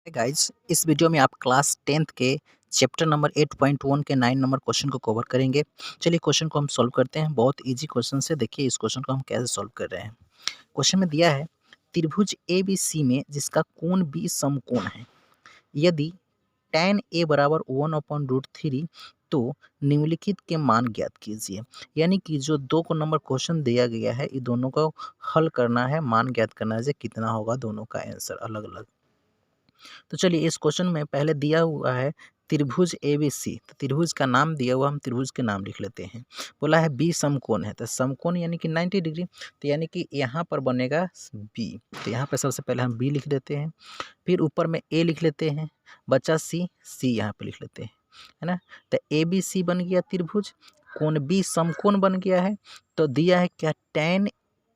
Guys, इस video में आप क्लास 10th के चैप्टर नंबर 8.1 के 9 नंबर क्वेश्चन को कवर करेंगे। चलिए क्वेश्चन को हम सॉल्व करते हैं। बहुत इजी क्वेश्चन से देखिए इस क्वेश्चन को हम कैसे सॉल्व कर रहे हैं। क्वेश्चन में दिया है त्रिभुज ए बी सी में जिसका कोण बी समकोण है, यदि tan a बराबर 1/√3 तो निम्नलिखित के मान ज्ञात कीजिए। यानी कि जो दो को नंबर क्वेश्चन दिया गया है, ये दोनों को हल करना है, मान ज्ञात करना है, कितना होगा दोनों का आंसर अलग अलग। तो चलिए इस क्वेश्चन में पहले दिया हुआ है त्रिभुज ए बी सी, तो त्रिभुज का नाम दिया हुआ, हम त्रिभुज के नाम लिख लेते हैं। बोला है बी समकोण है, तो समकोण यानी कि 90 डिग्री, तो यानी कि यहाँ पर बनेगा बी, तो यहाँ पर सबसे पहले हम बी लिख देते हैं। फिर ऊपर में ए लिख लेते हैं, बचा सी, सी यहाँ पे लिख लेते हैं, है ना। तो ए बी सी बन गया त्रिभुज, कोण बी समकोण बन गया है। तो दिया है क्या, tan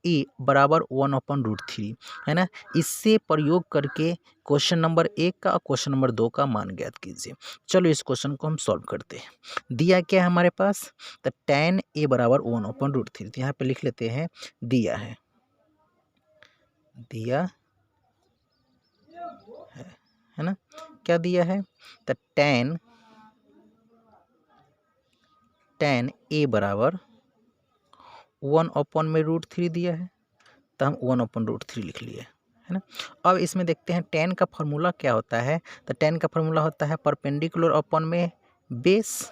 ए बराबर 1/√3, है ना। इससे प्रयोग करके क्वेश्चन नंबर 1 का और क्वेश्चन नंबर 2 का मान ज्ञात कीजिए। चलो इस क्वेश्चन को हम सॉल्व करते हैं। दिया क्या है हमारे पास, तो tan ए बराबर 1/√3, तो यहाँ पे लिख लेते हैं दिया है, दिया है ना। क्या दिया है, तो tan ए बराबर 1/√3 दिया है, तो हम 1/√3 लिख लिए, है ना। अब इसमें देखते हैं tan का फॉर्मूला क्या होता है, तो tan का फॉर्मूला होता है परपेंडिकुलर अपॉन में बेस,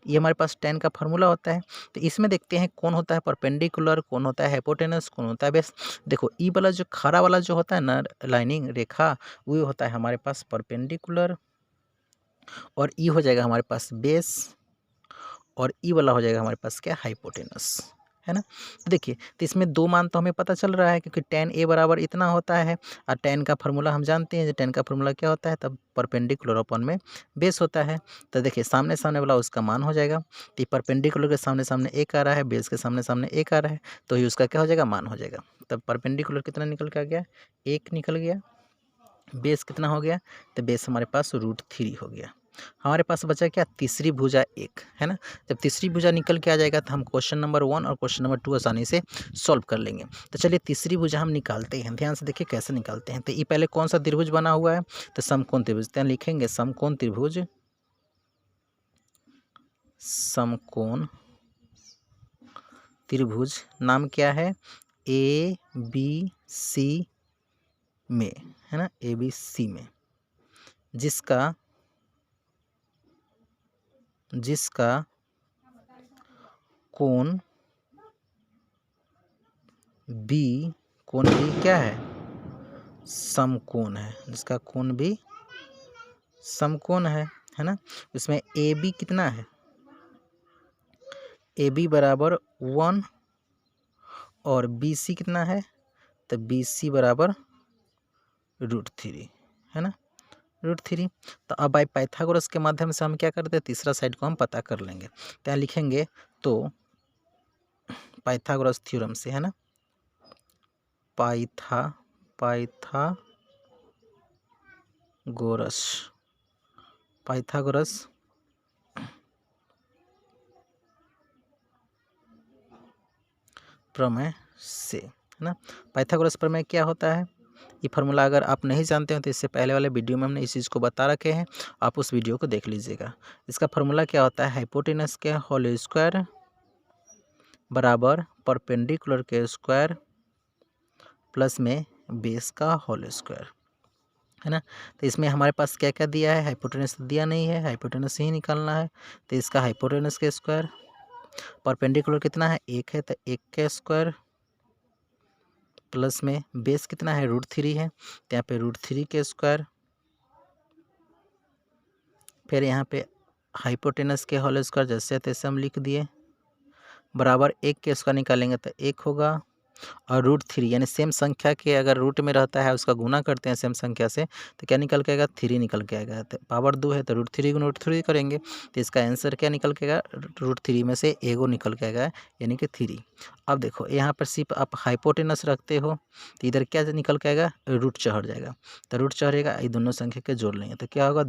ये हमारे पास tan का फॉर्मूला होता है। तो इसमें देखते हैं कौन होता है परपेंडिकुलर, कौन होता है हाइपोटेनस, कौन होता है बेस। देखो ई वाला जो खड़ा वाला जो होता है ना, लाइनिंग रेखा, वो होता है हमारे पास परपेंडिकुलर, और ई हो जाएगा हमारे पास बेस, और ई वाला हो जाएगा हमारे पास क्या, हाइपोटेनस, है ना। तो देखिए, तो इसमें दो मान तो हमें पता चल रहा है, क्योंकि tan ए बराबर इतना होता है, और tan का फॉर्मूला हम जानते हैं, tan का फॉर्मूला क्या होता है, तब परपेंडिकुलर अपॉन में बेस होता है। तो देखिए सामने सामने वाला उसका मान हो जाएगा, तो परपेंडिकुलर के सामने सामने एक आ रहा है, बेस के सामने सामने एक आ रहा है, तो ये उसका क्या हो जाएगा, मान हो जाएगा। तब परपेंडिकुलर कितना निकल के आ गया, 1 निकल गया। बेस कितना हो गया, तो बेस हमारे पास √3 हो गया। हमारे पास बचा क्या, तीसरी भुजा 1, है ना। जब तीसरी भुजा निकल के आ जाएगा तो हम क्वेश्चन नंबर 1 और क्वेश्चन नंबर 2 आसानी से सॉल्व कर लेंगे। तो चलिए तीसरी भुजा हम निकालते हैं, ध्यान से देखिए कैसे निकालते हैं। तो ये पहले कौन सा त्रिभुज बना हुआ है, तो समकोण त्रिभुज, तो लिखेंगे समकोण त्रिभुज, समकोण त्रिभुज नाम क्या है, ए बी सी में, है ना, ए बी सी में, जिसका कोण बी, कोण बी क्या है, समकोण है, जिसका कोण भी समकोण है ना। इसमें ए बी कितना है, ए बी बराबर 1, और बी सी कितना है, तो बी सी बराबर √3, है ना, √3। तो अब बाई पाइथागोरस के माध्यम से हम क्या करते हैं, तीसरा साइड को हम पता कर लेंगे। तो यहाँ लिखेंगे, तो पाइथागोरस थ्योरम से, है ना, पाइथागोरस प्रमेय से, है ना। पाइथागोरस प्रमेय क्या होता है, ये फार्मूला अगर आप नहीं जानते हो तो इससे पहले वाले वीडियो में हमने इस चीज़ को बता रखे हैं, आप उस वीडियो को देख लीजिएगा। इसका फार्मूला क्या होता है, हाइपोटेनस के होल स्क्वायर बराबर परपेंडिकुलर के स्क्वायर प्लस में बेस का होल स्क्वायर, है ना। तो इसमें हमारे पास क्या क्या दिया है, हाइपोटेनस तो दिया नहीं है, हाइपोटेनस ही निकालना है। तो इसका हाइपोटेनस के स्क्वायर, परपेंडिकुलर कितना है, 1 है, तो 1 का स्क्वायर प्लस में बेस कितना है, √3 है, तो यहाँ पे √3 के स्क्वायर, फिर यहाँ पे हाइपोटेनस के होल स्क्वायर जैसे तैसे हम लिख दिए, बराबर 1 के स्क्वायर निकालेंगे तो 1 होगा, और √3 यानी सेम संख्या के अगर रूट में रहता है उसका गुना करते हैं सेम संख्या से, तो क्या निकल के आएगा, 3 निकल के आएगा। तो पावर 2 है तो √3 गुना √3 करेंगे, तो इसका आंसर क्या निकल के आएगा, √3 में से एगो निकल के आएगा, यानी कि 3। अब देखो यहाँ पर सिर्फ आप हाइपोटेनस रखते हो तो इधर क्या निकल के आएगा, रूट चढ़ जाएगा, तो रूट चढ़ेगा, ये दोनों संख्या के जोड़ लेंगे तो क्या होगा,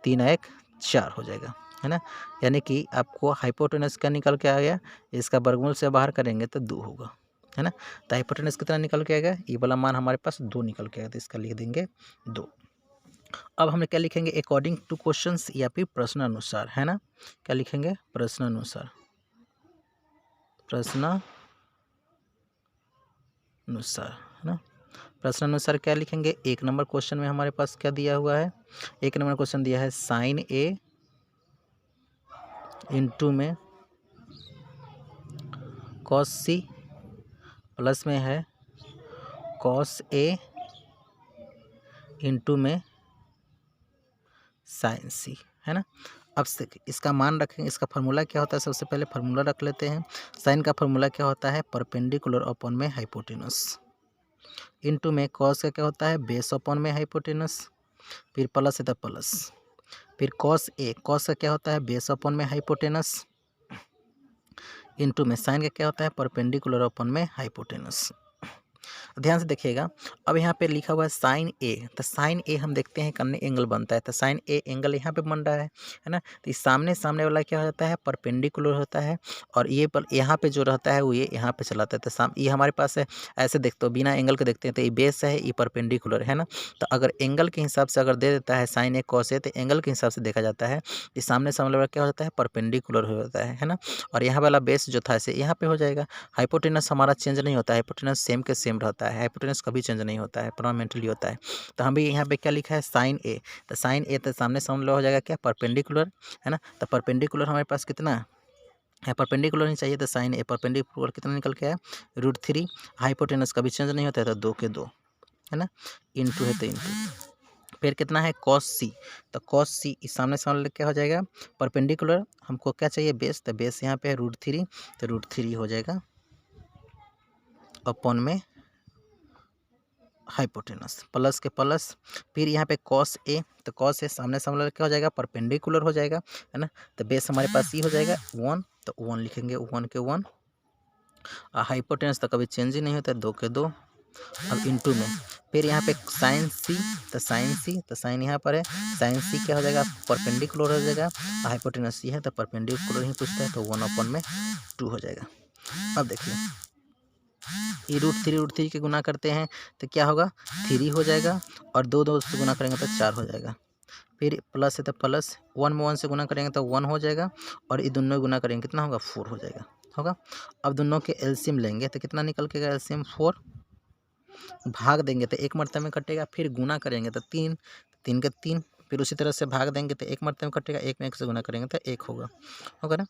3 1 4 हो जाएगा, है ना। यानी कि आपको हाइपोटेनस क्या निकल के आ गया, इसका वर्गमूल से बाहर करेंगे तो 2 होगा, है ना। तो हाइपोटेनस कितना निकल के आएगा, ये वाला मान हमारे पास 2 निकल के आएगा, तो इसका लिख देंगे 2। अब हम क्या लिखेंगे, अकॉर्डिंग टू क्वेश्चंस या फिर प्रश्न अनुसार, है ना। क्या लिखेंगे, प्रश्न अनुसार, प्रश्न अनुसार, है ना। प्रश्न अनुसार क्या लिखेंगे, एक नंबर क्वेश्चन में हमारे पास क्या दिया हुआ है, एक नंबर क्वेश्चन दिया है साइन ए इंटू में कॉस सी प्लस में है कॉस ए इंटू में साइन सी, है ना। अब से इसका मान रखेंगे, इसका फार्मूला क्या होता है, सबसे पहले फार्मूला रख लेते हैं। साइन का फार्मूला क्या होता है, परपेंडिकुलर अपॉन में हाइपोटेनस, इंटू में कॉस का क्या होता है, बेस अपॉन में हाइपोटेनस, फिर प्लस है तो प्लस, फिर कॉस ए, कॉस का क्या होता है, बेस अपॉन में हाइपोटेनस, इंटू में साइन का क्या होता है, परपेंडिकुलर अपॉन में हाइपोटेनस। ध्यान से देखिएगा, अब यहाँ पे लिखा हुआ है साइन ए, तो साइन ए हम देखते हैं कितने एंगल बनता है, तो साइन ए एंगल यहाँ पे बन रहा है ना। तो इस सामने सामने वाला क्या होता है, परपेंडिकुलर होता है, और ये पर यहाँ पे जो रहता है वो ये यहाँ पे चलाता है। तो ये हमारे पास है, ऐसे देखते हो बिना एंगल के देखते हैं तो ये बेस है, ये परपेंडिकुलर है ना। तो अगर एंगल के हिसाब से अगर दे देता है साइन ए कॉस ए, तो एंगल के हिसाब से देखा जाता है, ये सामने सामने वाला क्या होता है, परपेंडिकुलर होता है ना। और यहाँ वाला बेस जो था इसे यहाँ पे हो जाएगा। हाइपोटेनस हमारा चेंज नहीं होता है, हाइपोटेनस सेम के सेम रहता है, हाइपोटेनस कभी चेंज नहीं होता है, परमानेंटली होता है। तो हम भी यहाँ पे क्या लिखा है, साइन ए, तो साइन ए तो सामने सामने हो जाएगा क्या, परपेंडिकुलर, है ना। तो परपेंडिकुलर हमारे पास कितना है, परपेंडिकुलर नहीं चाहिए, तो साइन ए परपेंडिकुलर कितना निकल के आया, √3। हाइपोटेनस कभी चेंज नहीं होता है, तो 2 के 2, है ना, इंटू है तो इंटू, फिर कितना है कॉस सी, तो कॉस सी इस सामने सामने क्या हो जाएगा, परपेंडिकुलर, हमको क्या चाहिए बेस, तो बेस यहाँ पे है √3, तो √3 हो जाएगा अपॉन में हाइपोटेनस, प्लस के प्लस, फिर यहाँ पे कॉस ए, तो कॉस ए सामने सामने क्या हो जाएगा, परपेंडिकुलर हो जाएगा, है ना। तो बेस हमारे पास ये हो जाएगा 1, तो 1 लिखेंगे, 1 के 1, हाइपोटेनस तो कभी चेंज ही नहीं होता है, 2 के 2। अब इंटू में फिर यहाँ पे साइन सी, तो साइन सी, तो साइन यहाँ पर है, साइन सी क्या हो जाएगा, परपेंडिकुलर हो जाएगा, हाइपोटेनस सी है तो परपेंडिकुलर ही पूछता है, तो 1/2 हो जाएगा। अब देखिए ये √3 के गुना करते हैं तो क्या होगा, 3 हो जाएगा, और 2 से गुना करेंगे तो 4 हो जाएगा, फिर प्लस है तो प्लस, 1 में 1 से गुना करेंगे तो 1 हो जाएगा, और ये दोनों गुना करेंगे कितना होगा, 4 हो जाएगा, होगा। अब दोनों के एलसीएम लेंगे तो कितना निकल के गया, एलसीएम 4, भाग देंगे तो एक मरतबे में कटेगा, फिर गुना करेंगे तो 3, 3 के 3, फिर उसी तरह से भाग देंगे तो एक मरतबे में कटेगा, एक में 1 से गुना करेंगे तो 1 होगा, होगा ना।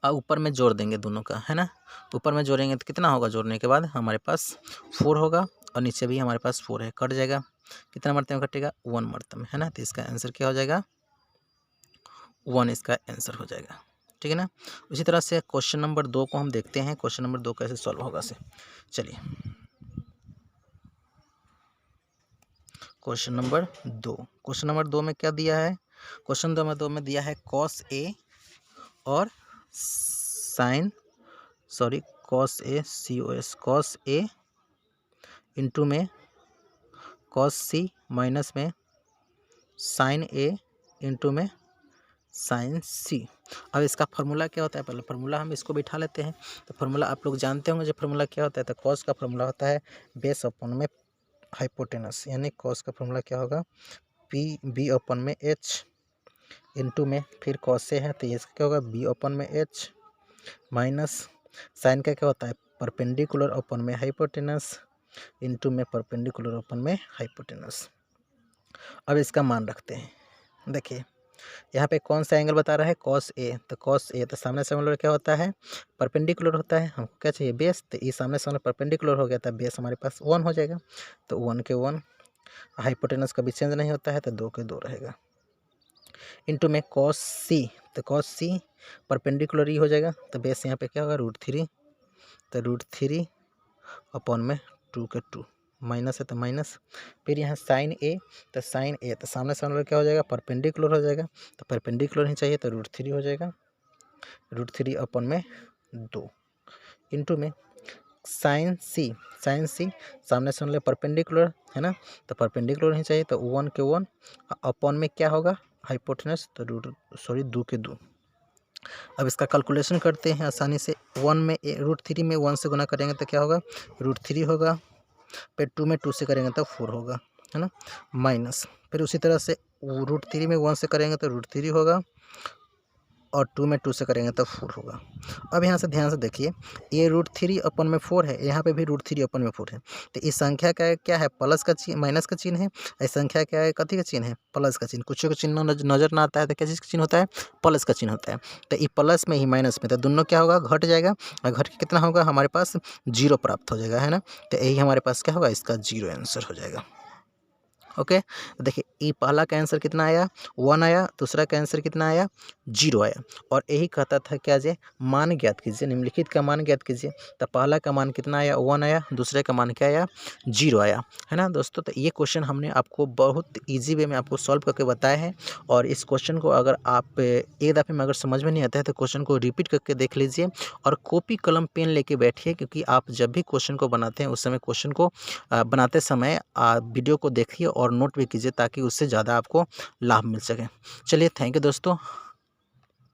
और ऊपर में जोड़ देंगे दोनों का, है ना, ऊपर में जोड़ेंगे तो कितना होगा, जोड़ने के बाद हमारे पास 4 होगा, और नीचे भी हमारे पास 4 है, कट जाएगा, कितना मरतबे में कटेगा, 1 मरतबे में, है ना। तो इसका आंसर क्या हो जाएगा, 1 इसका आंसर हो जाएगा, ठीक है ना। उसी तरह से क्वेश्चन नंबर 2 को हम देखते हैं, क्वेश्चन नंबर 2 कैसे सॉल्व होगा से, चलिए क्वेश्चन नंबर 2, क्वेश्चन नंबर 2 में क्या दिया है, क्वेश्चन नंबर 2 में दिया है कॉस ए और sign, sorry cos A COS, cos A into में कॉस सी माइनस में साइन ए इंटू में साइन सी। अब इसका फार्मूला क्या होता है, पहले फार्मूला हम इसको बिठा लेते हैं। तो फार्मूला आप लोग जानते होंगे, जो फार्मूला क्या होता है, तो कॉस का फार्मूला होता है बेस अपॉन में हाइपोटेनस, यानी कॉस का फार्मूला क्या होगा, B अपॉन में H इंटू में फिर कॉस से है तो इसका क्या होगा, B अपॉन में H माइनस साइन का क्या होता है, परपेंडिकुलर अपॉन में हाइपोटेनस इंटू में परपेंडिकुलर अपॉन में हाइपोटेनस। अब इसका मान रखते हैं, देखिए यहाँ पे कौन सा एंगल बता रहा है, कॉस ए, तो कॉस ए तो सामने सामने क्या होता है, परपेंडिकुलर होता है, हमको क्या चाहिए बेस, तो ये सामने सामने परपेंडिकुलर हो गया था, बेस हमारे पास 1 हो जाएगा, तो 1 के 1, हाइपोटेनस कभी चेंज नहीं होता है तो 2 के 2 रहेगा, इंटू में कॉस सी, तो कॉस सी परपेंडिकुलर ही हो जाएगा, तो बेस यहाँ पे क्या होगा, √3, तो √3 अपॉन में 2 के 2, माइनस है तो माइनस, फिर यहाँ साइन ए, तो साइन ए तो सामने सामने क्या हो जाएगा, परपेंडिकुलर हो जाएगा, तो परपेंडिकुलर ही चाहिए तो √3 हो जाएगा, √3 अपॉन में 2 इंटू में साइन सी, साइन सी सामने सामने परपेंडिकुलर है ना, तो परपेंडिकुलर ही चाहिए तो 1 के 1 अपॉन में क्या होगा, हाइपोटेनस, तो 2 के 2। अब इसका कैलकुलेशन करते हैं आसानी से, 1 में √3 में 1 से गुना करेंगे तो क्या होगा, √3 होगा, फिर 2 में 2 से करेंगे तो 4 होगा, है ना, माइनस, फिर उसी तरह से √3 में 1 से करेंगे तो √3 होगा, और 2 में 2 से करेंगे तो 4 होगा। अब यहाँ से ध्यान से देखिए, ये √3/4 है, यहाँ पे भी √3/4 है। तो इस संख्या का क्या है, प्लस का चिन्ह, माइनस का चिन्ह है। इस संख्या क्या है, कथी का चिन्ह है, प्लस का चिन्ह। कुछ का चिन्ह नजर ना आता है तो क्या चीज़ का चिन्ह होता है, प्लस का चिन्ह होता है। तो ये प्लस में ही माइनस में, तो दोनों क्या होगा, घट जाएगा, और घट के कितना होगा, हमारे पास 0 प्राप्त हो जाएगा, है ना। तो यही हमारे पास क्या होगा, इसका 0 आंसर हो जाएगा। ओके, तो देखिए ये पहला का आंसर कितना आया, 1 आया, दूसरा का आंसर कितना आया, 0 आया। और यही कहता था क्या जे, मान ज्ञात कीजिए, निम्नलिखित का मान ज्ञात कीजिए। तो पहला का मान कितना आया, 1 आया, दूसरे का मान क्या आया, 0 आया, है ना दोस्तों। तो ये क्वेश्चन हमने आपको बहुत ईजी वे में आपको सॉल्व करके बताया है। और इस क्वेश्चन को अगर आप एक दफ़े में अगर समझ में नहीं आता है तो क्वेश्चन को रिपीट करके देख लीजिए, और कॉपी कलम पेन लेके बैठिए, क्योंकि आप जब भी क्वेश्चन को बनाते हैं उस समय क्वेश्चन को बनाते समय वीडियो को देखिए और नोट भी कीजिए, ताकि उससे ज़्यादा आपको लाभ मिल सके। चलिए, थैंक यू दोस्तों।